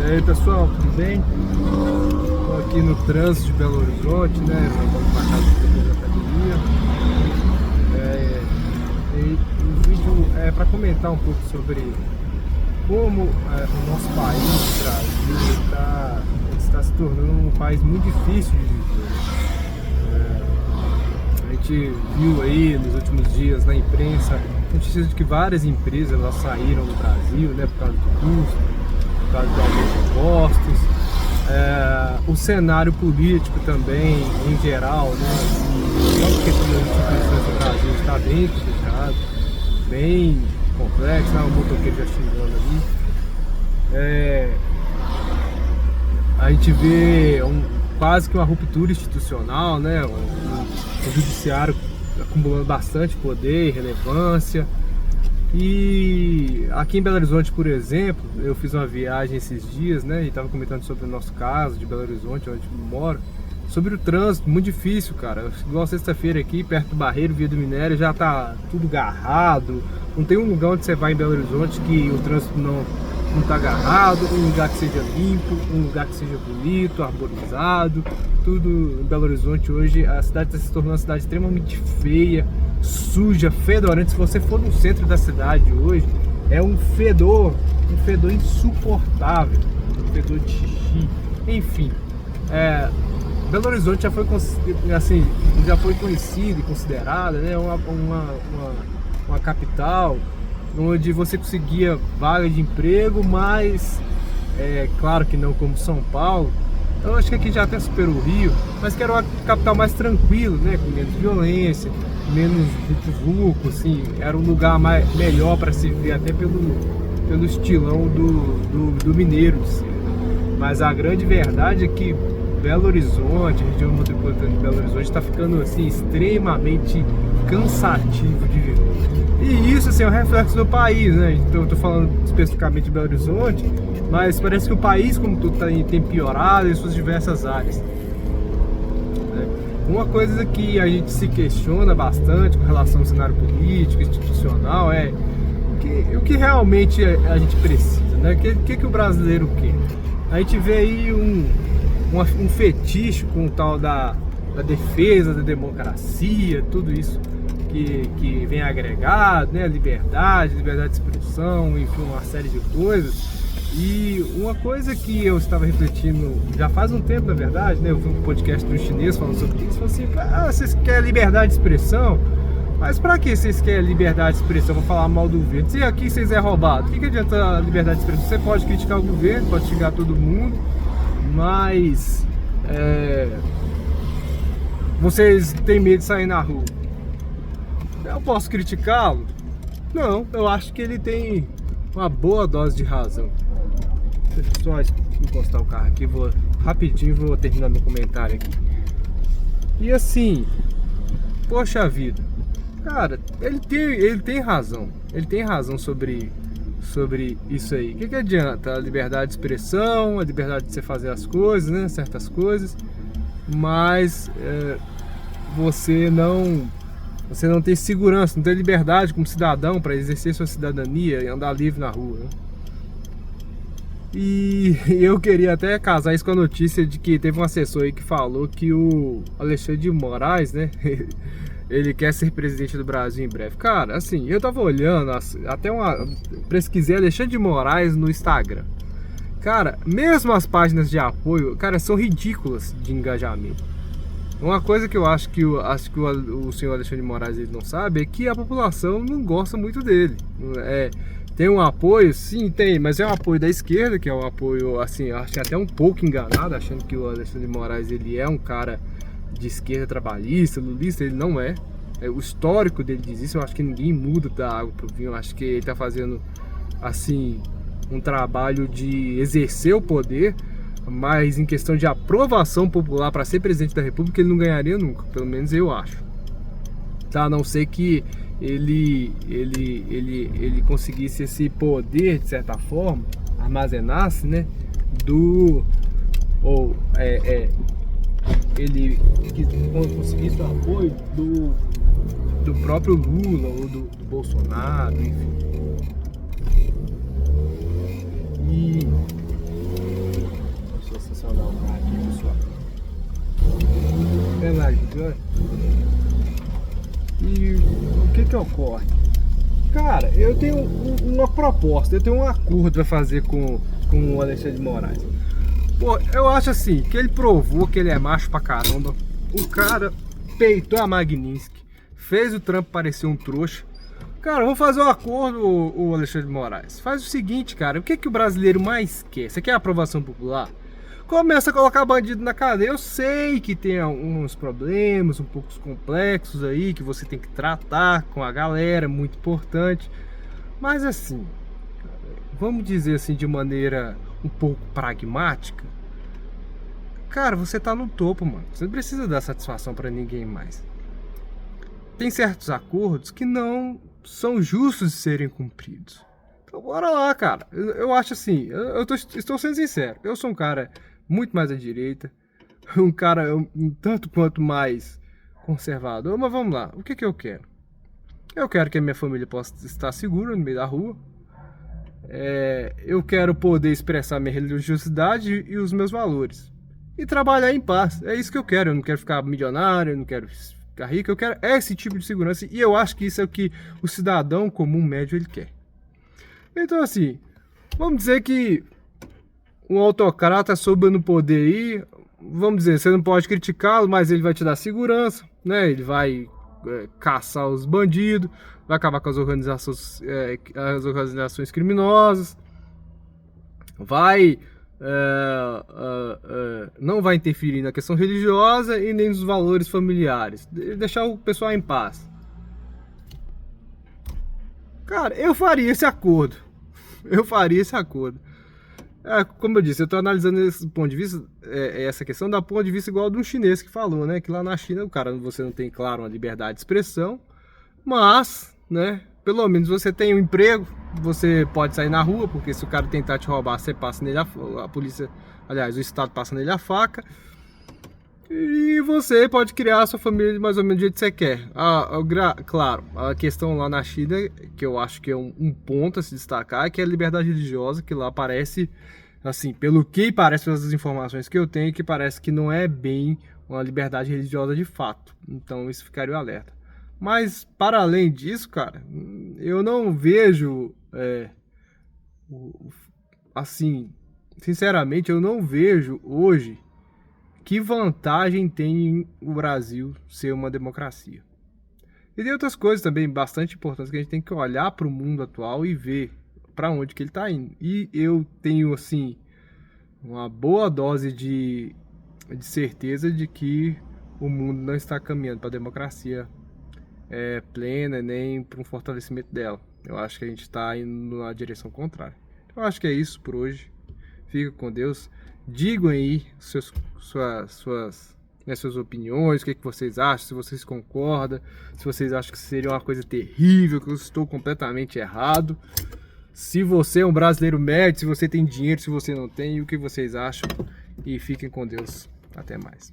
E aí pessoal, tudo bem? Estou aqui no trânsito de Belo Horizonte, né? Vamos para casa depois da academia. O vídeo é para comentar um pouco sobre como o nosso país, o Brasil, está se tornando um país muito difícil de viver. A gente viu aí nos últimos dias na imprensa notícias de que várias empresas elas saíram do Brasil, né, por causa do custo, por causa do aumento de impostos. O cenário político também, em geral, né, a questão das instituições do Brasil está bem complicado, bem complexo, né, o motoqueiro já xingando ali. A gente vê quase que uma ruptura institucional, né, o judiciário acumulando bastante poder e relevância. E aqui em Belo Horizonte, por exemplo, eu fiz uma viagem esses dias, né, e estava comentando sobre o nosso caso de Belo Horizonte, onde eu moro, sobre o trânsito, muito difícil, cara. Igual sexta-feira aqui, perto do Barreiro, Via do Minério, já tá tudo garrado. Não tem um lugar onde você vai em Belo Horizonte que o trânsito não tá agarrado, um lugar que seja limpo, um lugar que seja bonito, arborizado. Tudo em Belo Horizonte hoje, a cidade está se tornando uma cidade extremamente feia, suja, fedorenta. Se você for no centro da cidade hoje, é um fedor insuportável, um fedor de xixi, enfim. Belo Horizonte já foi conhecida e considerada, né, uma capital onde você conseguia vaga de emprego, mas claro que não como São Paulo. Eu acho que aqui já até superou o Rio, mas que era uma capital mais tranquila, né, com menos violência, menos vucu-vucu, assim, era um lugar melhor para se ver, até pelo estilão do mineiro de si. Mas a grande verdade é que Belo Horizonte, a região metropolitana de Belo Horizonte, está ficando assim extremamente cansativo de viver. E isso assim, é um reflexo do país, né? Então, eu estou falando especificamente de Belo Horizonte, mas parece que o país como tudo tem piorado em suas diversas áreas. Uma coisa que a gente se questiona bastante com relação ao cenário político, institucional, é o que realmente a gente precisa, né? O que o brasileiro quer? A gente vê aí um fetiche com o tal da defesa da democracia, tudo isso que vem agregado, né? Liberdade de expressão, enfim, uma série de coisas. E uma coisa que eu estava refletindo já faz um tempo, na verdade, né? Eu vi um podcast do chinês falando sobre isso, falou assim, vocês querem liberdade de expressão? Mas pra que vocês querem liberdade de expressão? Vou falar mal do governo. Se aqui vocês é roubado, o que adianta a liberdade de expressão? Você pode criticar o governo, pode xingar todo mundo, mas vocês têm medo de sair na rua. Eu posso criticá-lo? Não, eu acho que ele tem uma boa dose de razão. Deixa eu só encostar o carro aqui, rapidinho vou terminar meu comentário aqui. E assim, poxa vida, cara, ele tem razão. Ele tem razão sobre isso aí. O que adianta? A liberdade de expressão, a liberdade de você fazer as coisas, né? Certas coisas, mas você não tem segurança, não tem liberdade como cidadão para exercer sua cidadania e andar livre na rua, né? E eu queria até casar isso com a notícia de que teve um assessor aí que falou que o Alexandre de Moraes, né, ele quer ser presidente do Brasil em breve. Cara, assim, eu tava olhando, pesquisei Alexandre de Moraes no Instagram. Cara, mesmo as páginas de apoio, cara, são ridículas de engajamento. Uma coisa que eu acho que o senhor Alexandre de Moraes ele não sabe é que a população não gosta muito dele. Tem um apoio, sim, tem, mas é um apoio da esquerda, que é um apoio, assim, acho até um pouco enganado, achando que o Alexandre de Moraes ele é um cara de esquerda trabalhista, lulista. Ele não é. O histórico dele diz isso. Eu acho que ninguém muda da água pro vinho. Eu acho que ele tá fazendo, assim, um trabalho de exercer o poder, mas em questão de aprovação popular para ser presidente da República, ele não ganharia nunca, pelo menos eu acho. Tá? A não ser que ele conseguisse esse poder, de certa forma, armazenasse, né, ele conseguisse o apoio do próprio Lula ou do Bolsonaro, enfim. ocorre? Cara, eu tenho uma proposta, eu tenho um acordo pra fazer com o Alexandre de Moraes. Pô, eu acho assim, que ele provou que ele é macho pra caramba. O cara peitou a Magnitsky, fez o Trump parecer um trouxa. Cara, vamos fazer um acordo, o Alexandre de Moraes. Faz o seguinte, cara, o que que o brasileiro mais quer? Você quer a aprovação popular? Começa a colocar bandido na cadeia. Eu sei que tem uns problemas um pouco complexos aí, que você tem que tratar com a galera, muito importante. Mas assim, vamos dizer assim de maneira um pouco pragmática. Cara, você tá no topo, mano. Você não precisa dar satisfação pra ninguém mais. Tem certos acordos que não são justos de serem cumpridos. Então bora lá, cara. Eu acho assim, estou sendo sincero. Eu sou um cara muito mais à direita, um cara um tanto quanto mais conservador, mas vamos lá. O que que eu quero? Eu quero que a minha família possa estar segura no meio da rua. Eu quero poder expressar minha religiosidade e os meus valores. E trabalhar em paz. É isso que eu quero. Eu não quero ficar milionário, eu não quero ficar rico. Eu quero esse tipo de segurança. E eu acho que isso é o que o cidadão comum médio ele quer. Então assim, vamos dizer que um autocrata soube no poder aí, vamos dizer, você não pode criticá-lo, mas ele vai te dar segurança, né? Ele vai caçar os bandidos, vai acabar com as organizações criminosas, vai não vai interferir na questão religiosa e nem nos valores familiares, deixar o pessoal em paz. Cara, eu faria esse acordo. Como eu disse, eu estou analisando esse ponto de vista, essa questão da ponto de vista igual de um chinês que falou, né? Que lá na China, você não tem, claro, uma liberdade de expressão, mas, né? Pelo menos você tem um emprego, você pode sair na rua, porque se o cara tentar te roubar, você passa nele a polícia, aliás, o Estado passa nele a faca. E você pode criar a sua família mais ou menos do jeito que você quer. Claro, a questão lá na China, que eu acho que é um ponto a se destacar, é que é a liberdade religiosa, que lá parece, assim, pelo que parece, pelas informações que eu tenho, que parece que não é bem uma liberdade religiosa de fato. Então isso ficaria o alerta. Mas, para além disso, cara, eu não vejo, assim, sinceramente, eu não vejo hoje que vantagem tem o Brasil ser uma democracia. E tem outras coisas também bastante importantes que a gente tem que olhar para o mundo atual e ver para onde que ele está indo. E eu tenho, assim, uma boa dose de certeza de que o mundo não está caminhando para a democracia plena, nem para um fortalecimento dela. Eu acho que a gente está indo na direção contrária. Eu acho que é isso por hoje. Fica com Deus. Digam aí suas opiniões, o que vocês acham, se vocês concordam, se vocês acham que seria uma coisa terrível, que eu estou completamente errado. Se você é um brasileiro médio, se você tem dinheiro, se você não tem, o que vocês acham. E fiquem com Deus. Até mais.